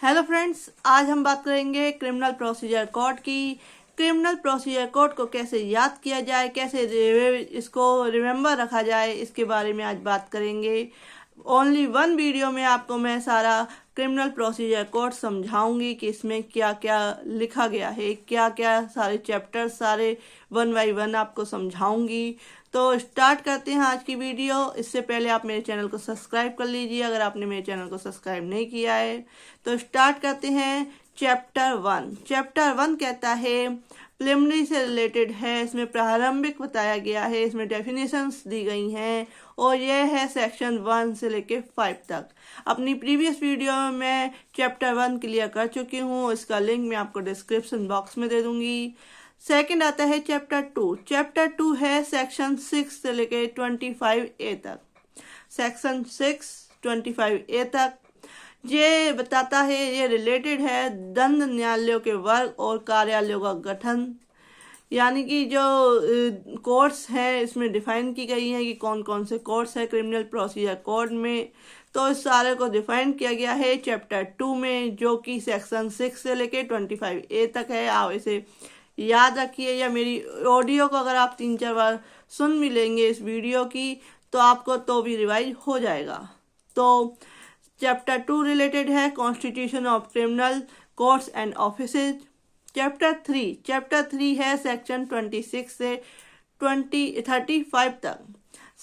Hello friends, आज हम बात करेंगे क्रिमिनल प्रोसीजर कोड की। क्रिमिनल प्रोसीजर कोड को कैसे याद किया जाए, कैसे इसको रिमेम्बर रखा जाए, इसके बारे में आज बात करेंगे। ओनली वन वीडियो में आपको मैं सारा क्रिमिनल प्रोसीजर कोड समझाऊंगी कि इसमें क्या क्या लिखा गया है, क्या क्या सारे चैप्टर्स सारे वन बाई वन आपको समझाऊंगी। तो स्टार्ट करते हैं आज की वीडियो। इससे पहले आप मेरे चैनल को सब्सक्राइब कर लीजिए अगर आपने मेरे चैनल को सब्सक्राइब नहीं किया है। तो स्टार्ट करते हैं। चैप्टर 1। चैप्टर 1 कहता है प्रिलिमिनरी से रिलेटेड है। इसमें प्रारंभिक बताया गया है, इसमें डेफिनेशंस दी गई हैं और यह है सेक्शन 1 से लेके 5 तक। अपनी प्रीवियस वीडियो में मैं चैप्टर 1 क्लियर कर चुकी हूँ, इसका लिंक मैं आपको डिस्क्रिप्शन बॉक्स में दे दूंगी। सेकंड आता है चैप्टर 2। चैप्टर 2 है सेक्शन 6 से लेके 25A तक। सेक्शन 6 25A तक ये बताता है, ये रिलेटेड है दंड न्यायालयों के वर्ग और कार्यालयों का गठन, यानी कि जो कोर्ट्स हैं इसमें डिफाइन की गई हैं कि कौन कौन से कोर्ट्स है क्रिमिनल प्रोसीजर कोड में। तो इस सारे को डिफाइन किया गया है चैप्टर 2 में, जो कि सेक्शन 6 से लेके 25A तक है। आप इसे याद रखिए, या मेरी ऑडियो को अगर आप 3-4 बार सुन भी लेंगे इस वीडियो की तो आपको तो भी रिवाइज हो जाएगा। तो चैप्टर 2 रिलेटेड है constitution of criminal courts and offices. Chapter 3 है सेक्शन 26 से 35 तक।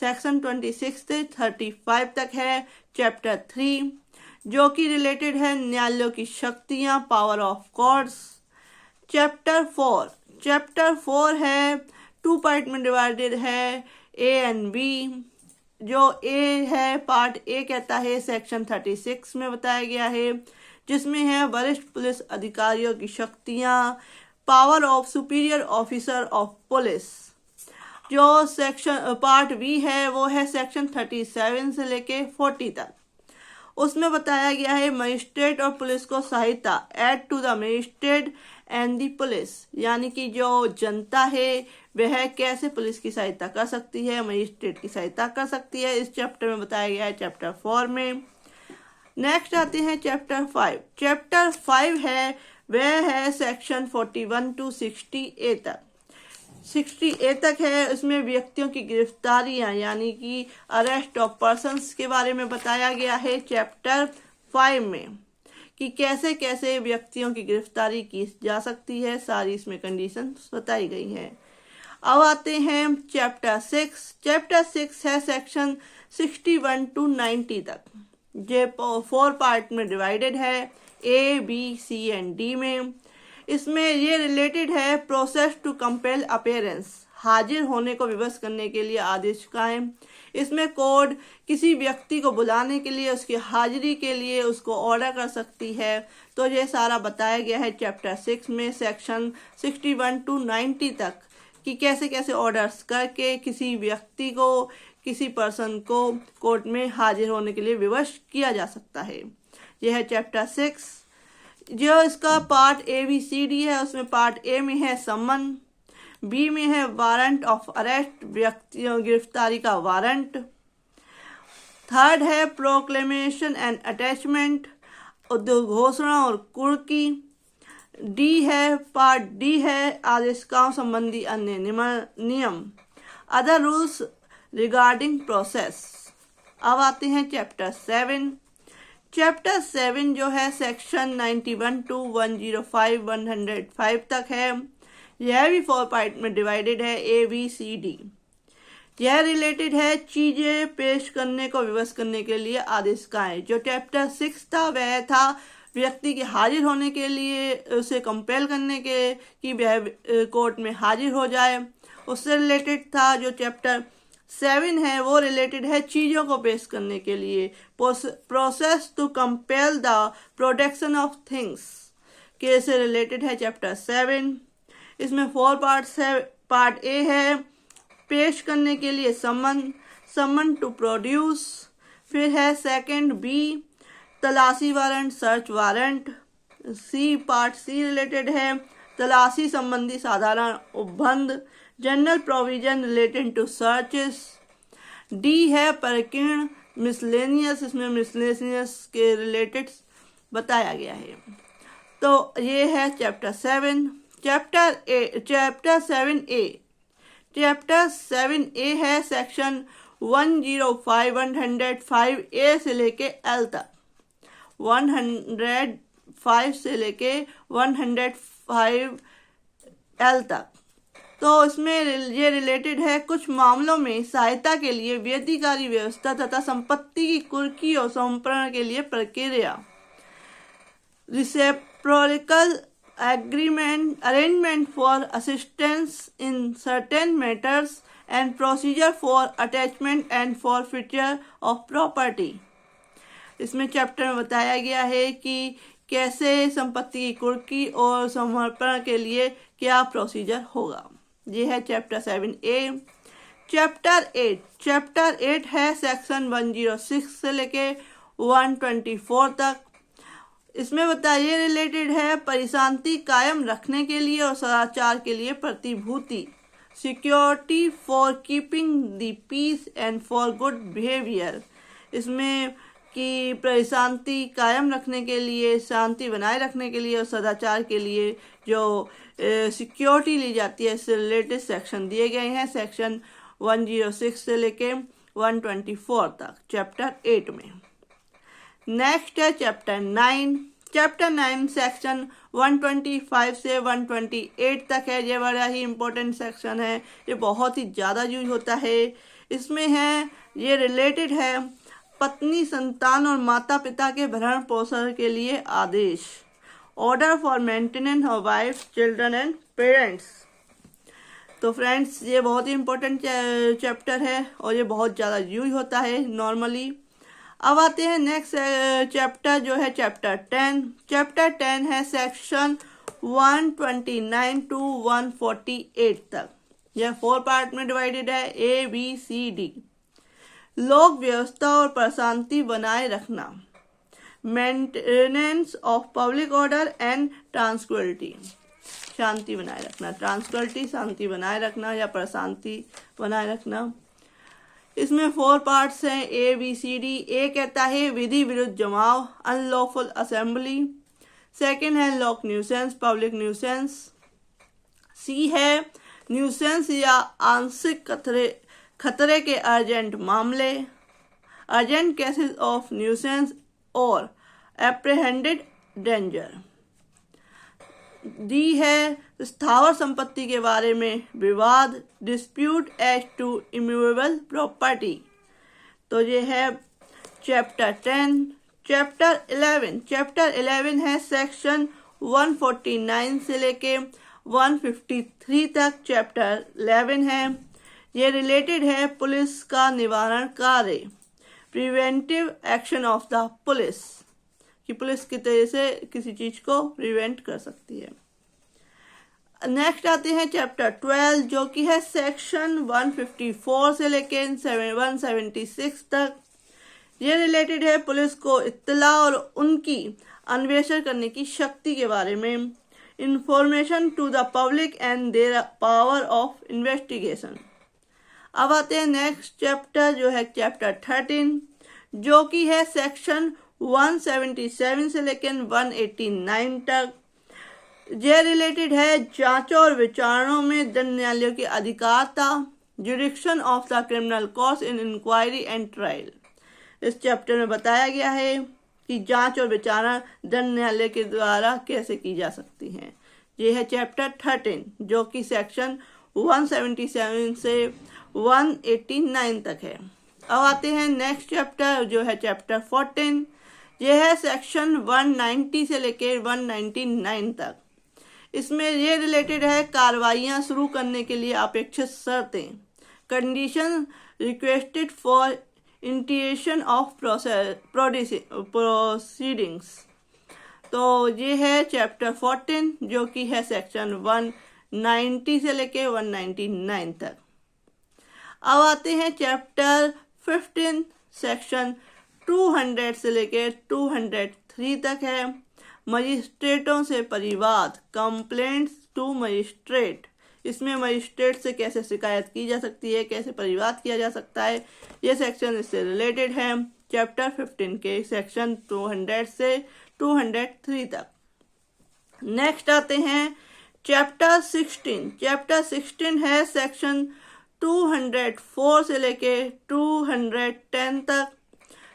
सेक्शन 26 से 35 तक है चैप्टर 3, जो कि रिलेटेड है न्यायालयों की शक्तियां, पावर ऑफ कोर्ट्स। चैप्टर 4 है 2 पार्ट में डिवाइडेड है, ए एंड बी। जो ए है, पार्ट ए कहता है सेक्शन 36 में बताया गया है, जिसमें है वरिष्ठ पुलिस अधिकारियों की शक्तियां, power of superior officer of police. जो सेक्शन पार्ट बी है वो है सेक्शन 37 से लेके 40 तक। उसमें बताया गया है मजिस्ट्रेट और पुलिस को सहायता, aid to the magistrate and the police, यानी कि जो जनता है वह कैसे पुलिस की सहायता कर सकती है, मजिस्ट्रेट की सहायता कर सकती है। इस चैप्टर में बताया गया है चैप्टर 4 में। नेक्स्ट आते हैं चैप्टर 5। चैप्टर 5 है वह है सेक्शन 41 to 60A तक। 60A तक है। उसमें व्यक्तियों की गिरफ्तारियां, यानी कि अरेस्ट ऑफ पर्सन्स के बारे में बताया गया है चैप्टर 5 में, कि कैसे कैसे व्यक्तियों की गिरफ्तारी की जा सकती है, सारी इसमें कंडीशंस बताई गई हैं। अब आते हैं चैप्टर 6। चैप्टर 6 है सेक्शन 61 to 90 तक। ये 4 पार्ट में डिवाइडेड है, A, B, C and D में। इसमें ये रिलेटेड है प्रोसेस टू कंपेल अपीयरेंस, हाजिर होने को विवश करने के लिए आदेश कायम। इसमें कोर्ट किसी व्यक्ति को बुलाने के लिए, उसकी हाजिरी के लिए उसको ऑर्डर कर सकती है। तो ये सारा बताया गया है चैप्टर 6 में सेक्शन 61 to 90 तक, कि कैसे कैसे ऑर्डर्स करके किसी व्यक्ति को, किसी पर्सन को कोर्ट में हाजिर होने के लिए विवश किया जा सकता है। यह है चैप्टर 6। जो इसका पार्ट ABCD है, उसमें पार्ट ए में है सम्मन, बी में है वारंट ऑफ अरेस्ट, व्यक्तियों गिरफ्तारी का वारंट। थर्ड है प्रोक्लेमेशन एंड अटैचमेंट, उद्घोषणा और कुर्की। पार्ट डी है आदेशिकाओं संबंधी अन्य नियम, अदर रूल्स रिगार्डिंग प्रोसेस। अब आते हैं चैप्टर 7। चैप्टर 7 जो है सेक्शन 91 to 105 तक है। यह भी 4 पार्ट में डिवाइडेड है, ABCD। यह रिलेटेड है चीजें पेश करने को विवश करने के लिए आदेशिकाएं। जो चैप्टर 6 था वह था व्यक्ति के हाजिर होने के लिए, उसे कंपेल करने के कि वह कोर्ट में हाजिर हो जाए, उससे रिलेटेड था। जो चैप्टर 7 है वो रिलेटेड है चीजों को पेश करने के लिए, process to compel the production of things के से रिलेटेड है चैप्टर 7। इसमें 4 पार्ट्स है। पार्ट ए है पेश करने के लिए समन टू प्रोड्यूस। फिर है सेकंड बी तलाशी warrant, search warrant. Part C related है तलाशी संबंधी साधारण उपबंध, general provision related to searches. D है परिकीर्ण मिसलेनियस, इसमें मिसलेनियस के रिलेटेड बताया गया है। तो ये है चैप्टर 7। चैप्टर 7A है सेक्शन 105 से लेके एल तक, 105 से लेके 105 एल तक। तो इसमें ये रिलेटेड है कुछ मामलों में सहायता के लिए विधिकारी व्यवस्था तथा संपत्ति की कुर्की और संपर्ण के लिए प्रक्रिया, reciprocal arrangement for assistance in certain matters and procedure for attachment and forfeiture of property। इसमें चैप्टर में बताया गया है कि कैसे संपत्ति की कुर्की और समर्पण के लिए क्या प्रोसीजर होगा। ये है चैप्टर 7A। चैप्टर 8 है सेक्शन 106 से लेके 124 तक। इसमें बताइए रिलेटेड है परिशांति कायम रखने के लिए और सदाचार के लिए प्रतिभूति, security for keeping the peace and for good behaviour. इसमें कि परिशांति कायम रखने के लिए, शांति बनाए रखने के लिए और सदाचार के लिए जो सिक्योरिटी ली जाती है, इससे रिलेटेड सेक्शन दिए गए हैं सेक्शन 106 से लेके 124 तक चैप्टर 8 में। नेक्स्ट है चैप्टर 9। चैप्टर 9 सेक्शन 125 से 128 तक है। ये बड़ा ही इम्पोर्टेंट सेक्शन है, ये बहुत ही ज़्यादा यूज होता है। इसमें है ये रिलेटेड है पत्नी, संतान और माता पिता के भरण पोषण के लिए आदेश, order for maintenance of wife, children and parents. तो फ्रेंड्स ये बहुत ही इम्पोर्टेंट चैप्टर है और ये बहुत ज़्यादा यूज होता है नॉर्मली। अब आते हैं नेक्स्ट चैप्टर जो है चैप्टर 10। चैप्टर 10 है सेक्शन 129 टू 148 तक। यह 4 पार्ट में डिवाइडेड है, ABCD। लोक व्यवस्था और प्रशांति बनाए रखना, maintenance of public order and tranquillity, शांति बनाए रखना, ट्रांसक्विलिटी शांति बनाए रखना या प्रशांति बनाए रखना। इसमें 4 पार्ट्स हैं, ABCD। ए कहता है विधि विरुद्ध जमाव, अनलॉफुल असेंबली। सेकंड है लॉक न्यूसेंस, पब्लिक न्यूसेंस। सी है न्यूसेंस या आंशिक खतरे के अर्जेंट मामले, अर्जेंट केसेस ऑफ न्यूसेंस और एप्रहेंडेड डेंजर। डी है स्थावर संपत्ति के बारे में विवाद, dispute as to immovable property. तो ये है चैप्टर 10। चैप्टर 11 है सेक्शन 149 से लेके 153 तक चैप्टर 11 है। ये रिलेटेड है पुलिस का निवारण कार्य, preventive action of the police, कि पुलिस की तरह से किसी चीज को प्रिवेंट कर सकती है। नेक्स्ट आते हैं चैप्टर 12 जो कि है सेक्शन 154 से लेके 176 तक। ये रिलेटेड है पुलिस को इत्तला और उनकी अन्वेषण करने की शक्ति के बारे में, information to the public and their power of investigation. अब आते हैं नेक्स्ट चैप्टर जो है चैप्टर 13 जो कि है सेक्शन 177 से लेकर 189 तक। ये रिलेटेड है जांचों और विचारणों में दंड न्यायालयों की अधिकारता, jurisdiction of the criminal courts in inquiry and trial. इस चैप्टर में बताया गया है कि जांच और विचारणा दंड न्यायालय के द्वारा कैसे की जा सकती हैं। ये है चैप्टर 13 जो कि सेक्शन 177 से 189 तक है। अब आते हैं नेक्स्ट चैप्टर जो है चैप्टर 14। यह है सेक्शन 190 से लेकर 199 तक। इसमें ये रिलेटेड है कार्रवाइयाँ शुरू करने के लिए अपेक्षित शर्तें, condition requested for initiation of proceedings. तो ये है चैप्टर 14 जो कि है सेक्शन 190 से लेके 199 तक। अब आते हैं चैप्टर 15 सेक्शन 200 से लेके 203 तक है। मजिस्ट्रेटों से परिवाद, कंप्लेंट्स टू मजिस्ट्रेट। इसमें मजिस्ट्रेट से कैसे शिकायत की जा सकती है, कैसे परिवाद किया जा सकता है, ये सेक्शन इससे रिलेटेड है। चैप्टर 15 के सेक्शन 200 से 203 तक। नेक्स्ट आते हैं चैप्टर 16। चैप्टर 16 है सेक्शन 204 से लेके 210 तक,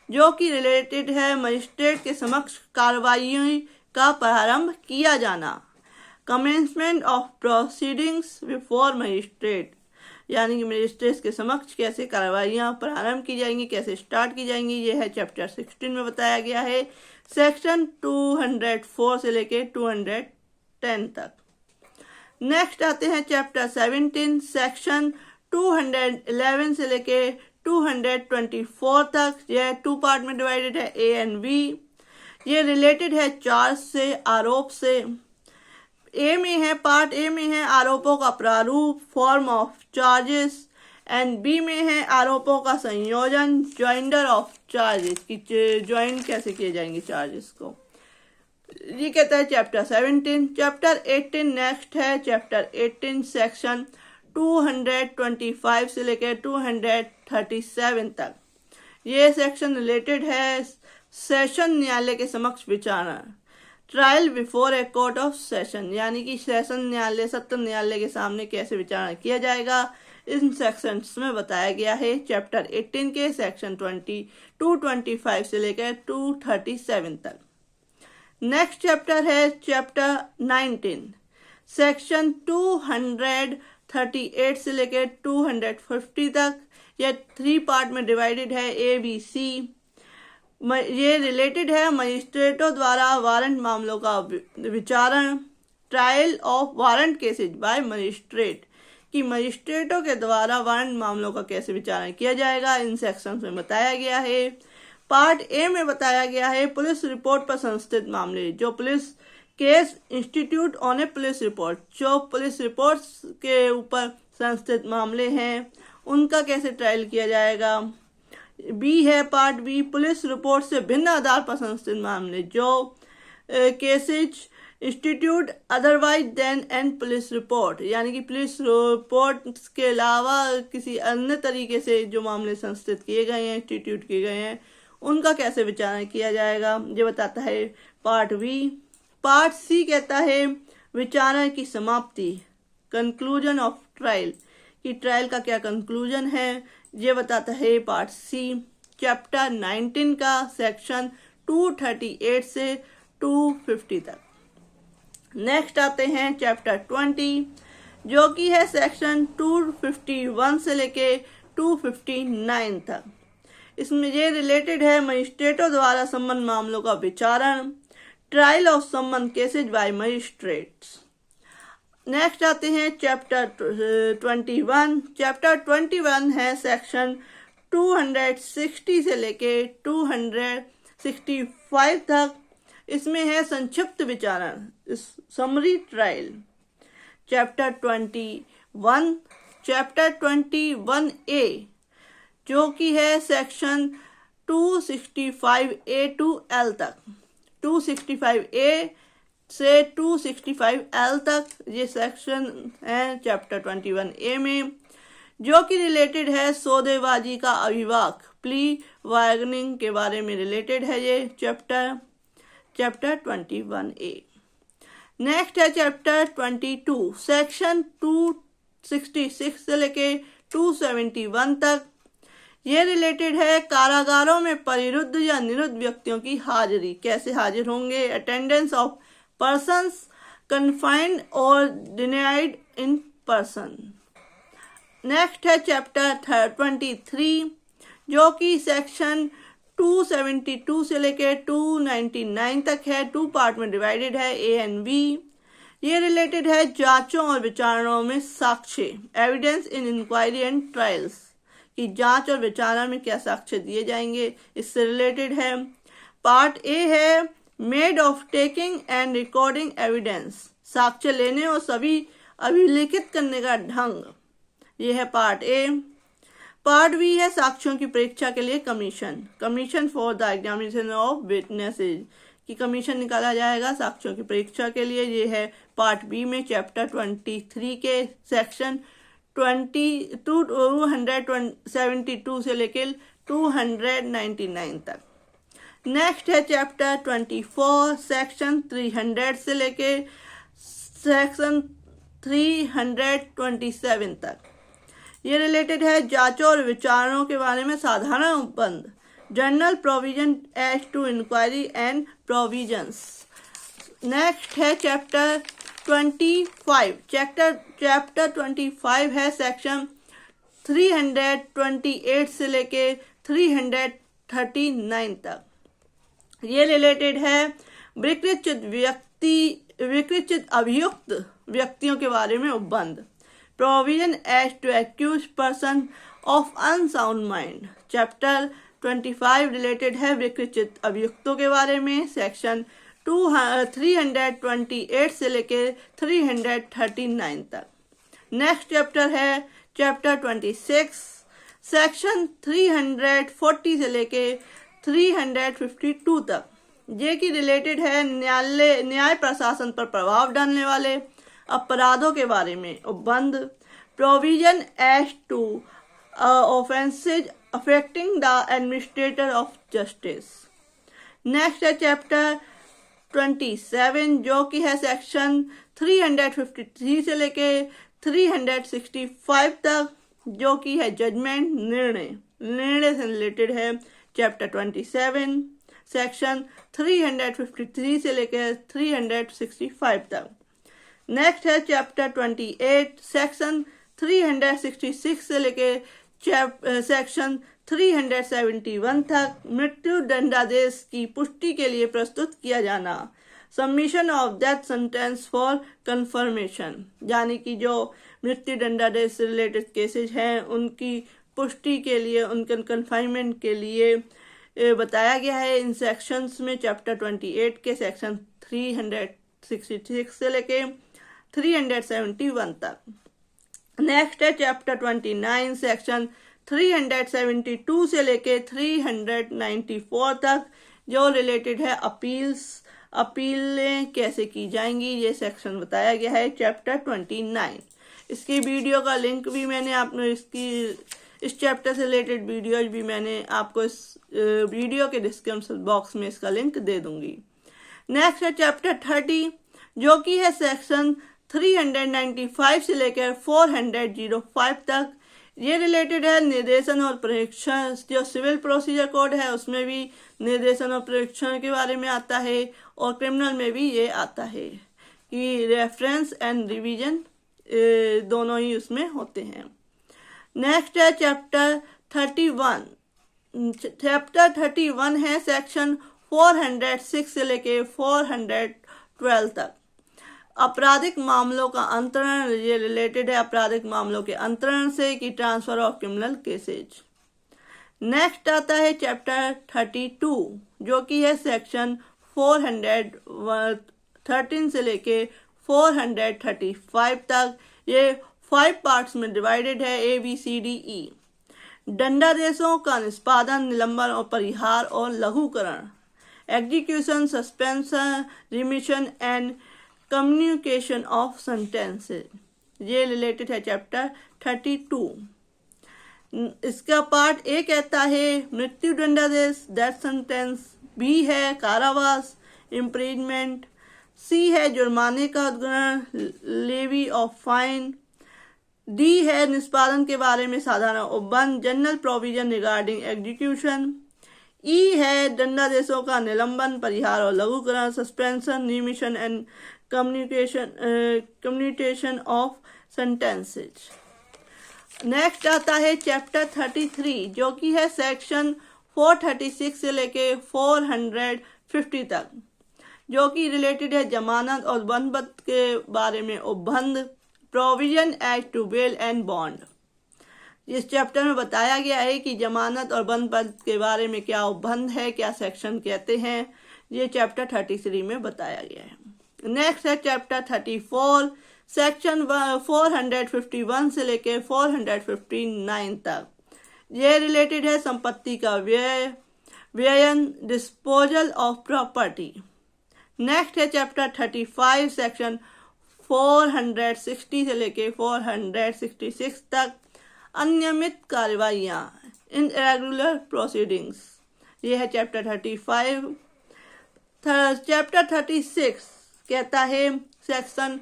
जो कि रिलेटेड है मजिस्ट्रेट के समक्ष कार्रवाई का प्रारंभ किया जाना, commencement of proceedings before magistrate, यानी कि मजिस्ट्रेट के समक्ष कैसे कार्रवाइयाँ प्रारंभ की जाएंगी, कैसे स्टार्ट की जाएंगी, ये है चैप्टर 16 में बताया गया है सेक्शन 204 से लेके 210 तक। नेक्स्ट आते हैं चैप्टर 17 सेक्शन 211 से लेके 224 तक। यह 2 पार्ट में डिवाइडेड है, ए एंड बी। ये रिलेटेड है चार्ज से, आरोप से। ए में है, पार्ट ए में है आरोपों का प्रारूप, form of charges, and B में है आरोपों का संयोजन, ज्वाइंडर ऑफ चार्जेस, कि ज्वाइन कैसे किए जाएंगे चार्जेस को। ये कहता है चैप्टर 17। चैप्टर 18 नेक्स्ट है। चैप्टर 18 सेक्शन 225 से लेकर 237 तक। ये सेक्शन रिलेटेड है सेशन न्यायालय के समक्ष विचारणा, trial before a court of session, यानी कि सेशन न्यायालय, सत्र न्यायालय के सामने कैसे विचारणा किया जाएगा, इन सेक्शंस में बताया गया है चैप्टर 18 के सेक्शन 225 से लेकर 237 तक। नेक्स्ट चैप्टर है चैप्टर 19 सेक्शन 238 से लेकर 250 तक। यह 3 पार्ट में डिवाइडेड है, ए बी सी। ये रिलेटेड है मजिस्ट्रेटों द्वारा वारंट मामलों का विचारण, trial of warrant cases by magistrate, कि मजिस्ट्रेटों के द्वारा वारंट मामलों का कैसे विचारण किया जाएगा, इन सेक्शंस में बताया गया है। पार्ट ए में बताया गया है पुलिस रिपोर्ट पर संस्थित मामले, जो police case institute on A police report, जो पुलिस रिपोर्ट्स के ऊपर संस्थित मामले हैं उनका कैसे ट्रायल किया जाएगा। बी है पार्ट बी, पुलिस रिपोर्ट से भिन्न आधार पर संस्थित मामले, जो cases institute otherwise than and police report, यानी कि पुलिस रिपोर्ट के अलावा किसी अन्य तरीके से जो मामले संस्थित किए गए हैं, इंस्टीट्यूट किए गए हैं, उनका कैसे विचारण किया जाएगा, ये बताता है पार्ट बी। पार्ट सी कहता है विचारण की समाप्ति, कंक्लूजन ऑफ ट्रायल, कि ट्रायल का क्या कंक्लूजन है, ये बताता है पार्ट सी चैप्टर 19 का सेक्शन 238 से 250 तक। नेक्स्ट आते हैं चैप्टर 20, जो कि है सेक्शन 251 से लेके 259 तक। इसमें ये रिलेटेड है मजिस्ट्रेटों द्वारा संबंध मामलों का विचारण, ट्रायल ऑफ संबंध केसेज बाय मजिस्ट्रेट्स। नेक्स्ट आते हैं चैप्टर 21। चैप्टर 21 है सेक्शन 260 से लेके 265 तक। इसमें है संक्षिप्त विचारण, समरी ट्रायल। चैप्टर 21A, जो कि है सेक्शन 265A to L तक, 265A से 265L तक ये सेक्शन है चैप्टर 21A में, जो कि रिलेटेड है सौदेबाजी का अभिवाक, प्ली बार्गेनिंग के बारे में रिलेटेड है ये चैप्टर 21A। नेक्स्ट है चैप्टर 22 सेक्शन 266 से लेके 271 तक। ये रिलेटेड है कारागारों में परिरुद्ध या निरुद्ध व्यक्तियों की हाजिरी, कैसे हाजिर होंगे, attendance of persons confined or denied in person। Next है चैप्टर 23, जो कि सेक्शन 272 से लेकर 299 तक है, 2 पार्ट में डिवाइडेड है, ए एंड बी। ये रिलेटेड है जांचों और विचारणों में साक्ष्य, evidence in inquiry and trials, कि जांच और विचारणा में क्या साक्ष्य दिए जाएंगे, इससे रिलेटेड है। पार्ट ए है made of taking and recording evidence, साक्ष्य लेने और सभी अभिलेखित करने का ढंग, ये है पार्ट ए। पार्ट बी है साक्ष्यों की परीक्षा के लिए commission for the examination of witnesses, कि कमीशन निकाला जाएगा साक्ष्यों की परीक्षा के लिए, ये है पार्ट बी में चैप्टर 23 के सेक्शन 272 से लेकर 299 तक। नेक्स्ट है चैप्टर 24 सेक्शन 300 से लेके सेक्शन 327 तक। ये रिलेटेड है जांचों और विचारणों के बारे में साधारण उपबंध, general provision as to inquiry and provisions. Next है चैप्टर 25। चैप्टर 25 है सेक्शन 328 से लेके 339 तक। ये रिलेटेड है विकृत अभियुक्त व्यक्तियों के बारे में उपबंध, provision as to accused person of unsound mind. Chapter 25 related है विकृत अभियुक्तों के बारे में, सेक्शन 328 से लेके 339 तक। नेक्स्ट चैप्टर है चैप्टर 26 सेक्शन 340 से लेके 352 तक। ये की रिलेटेड है न्याय प्रशासन पर प्रभाव डालने वाले अपराधों के बारे में उपबंध, provision as to offences affecting the administrator of justice. Next है चैप्टर 27 जो कि है सेक्शन 353 से लेके 365 तक, जो कि है जजमेंट निर्णय से रिलेटेड है। चैप्टर 27 सेक्शन 353 से लेकर 365 तक। नेक्स्ट है चैप्टर 28 सेक्शन 366 से लेकर सेक्शन 371 तक, मृत्यु दंडादेश की पुष्टि के लिए प्रस्तुत किया जाना, submission of death sentence for confirmation, यानी कि जो मृत्यु दंडादेश से रिलेटेड केसेज हैं उनकी पुष्टि के लिए, उनके कन्फाइनमेंट के लिए बताया गया है इन सेक्शंस में। चैप्टर 28 के सेक्शन 366 से लेके 371 तक। नेक्स्ट है चैप्टर 29 सेक्शन 372 से लेके 394 तक, जो रिलेटेड है अपीलें कैसे की जाएंगी, ये सेक्शन बताया गया है चैप्टर 29। इसकी वीडियो का लिंक भी मैंने इस चैप्टर से रिलेटेड वीडियोज भी मैंने आपको इस वीडियो के डिस्क्रिप्शन बॉक्स में इसका लिंक दे दूंगी। नेक्स्ट है चैप्टर 30 जो कि है सेक्शन 395 से लेकर 405 तक। ये रिलेटेड है निर्देशन और परीक्षण, जो सिविल प्रोसीजर कोड है उसमें भी निर्देशन और परीक्षण के बारे में आता है, और क्रिमिनल में भी ये आता है कि रेफरेंस एंड रिवीजन दोनों ही उसमें होते हैं। नेक्स्ट है चैप्टर 31। चैप्टर 31 है सेक्शन 406 से लेके 412 तक। आपराधिक मामलों का अंतरण, ये रिलेटेड है आपराधिक मामलों के अंतरण से कि transfer of criminal cases. Next आता है चैप्टर 32 जो कि है सेक्शन 413 से लेके 435 तक। ये 5 पार्ट्स में डिवाइडेड है, ABCDE। दंडादेशों का निष्पादन, निलंबन और परिहार और लघुकरण, execution, suspension, remission and communication of sentences. ये रिलेटेड है चैप्टर 32। इसका पार्ट ए कहता है मृत्यु दंडादेश, डेथ सेंटेंस, बी है कारावास, इम्प्रीजमेंट, सी है जुर्माने का उद्ग्रहण, लेवी ऑफ फाइन, डी है निष्पादन के बारे में साधारण उपबंध, general provision regarding execution, E है दंडादेशों का निलंबन, परिहार और लघुकरण, suspension, remission and communication of sentences. Next आता है चैप्टर 33 जो कि है सेक्शन 436 से लेके 450 तक, जो कि रिलेटेड है जमानत और बंदोबस्त के बारे में उपबंध, provision as to bail and bond. इस चैप्टर में बताया गया है कि जमानत और बंदोबस्त के बारे में क्या उपबंध है, क्या सेक्शन कहते हैं, ये चैप्टर 33 में बताया गया है। नेक्स्ट है चैप्टर 34 सेक्शन 451 से लेके 459 तक। ये रिलेटेड है संपत्ति का व्ययन, डिस्पोजल ऑफ प्रॉपर्टी। नेक्स्ट है चैप्टर 35 सेक्शन 460 से लेके 466 तक, अनियमित कार्रवाइयाँ, इन इरेगुलर प्रोसीडिंग्स। ये है चैप्टर 35। चैप्टर 36 कहता है सेक्शन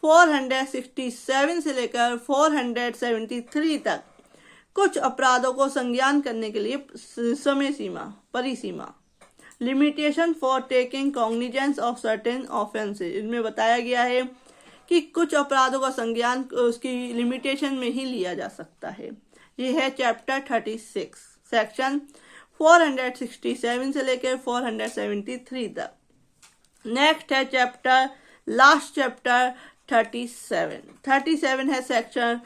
467 से लेकर 473 तक कुछ अपराधों को संज्ञान करने के लिए समय सीमा, परिसीमा, limitation for taking cognizance of certain offences. इसमें बताया गया है कि कुछ अपराधों का संज्ञान उसकी लिमिटेशन में ही लिया जा सकता है। ये है चैप्टर 36 सेक्शन 467 से लेकर 473 तक। नेक्स्ट है चैप्टर, लास्ट चैप्टर 37 है सेक्शन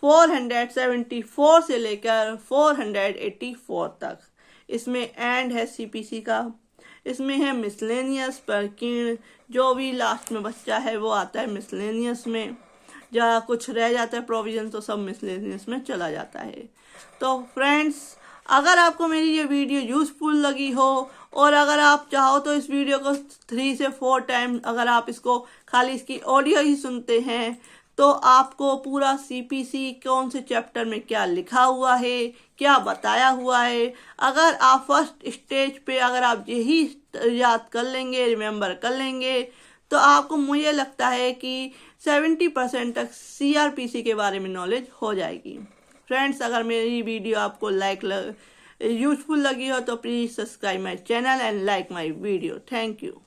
474 से लेकर 484 तक। इसमें एंड है सीपीसी का, इसमें है मिसलेनियस प्रकीर्ण, जो भी लास्ट में बच्चा है वो आता है मिसलेनियस में, जहाँ कुछ रह जाता है प्रोविजन तो सब मिसलेनियस में चला जाता है। तो फ्रेंड्स, अगर आपको मेरी ये वीडियो यूजफुल लगी हो और अगर आप चाहो तो इस वीडियो को 3 से 4 टाइम अगर आप इसको खाली इसकी ऑडियो ही सुनते हैं तो आपको पूरा सीपीसी कौन से चैप्टर में क्या लिखा हुआ है, क्या बताया हुआ है, अगर आप फर्स्ट स्टेज पे अगर आप यही याद कर लेंगे, रिमेम्बर कर लेंगे, तो आपको मुझे लगता है कि 70% तक सीआरपीसी के बारे में नॉलेज हो जाएगी। फ्रेंड्स, अगर मेरी वीडियो आपको यूजफुल लगी हो तो please subscribe my channel and like my video. Thank you.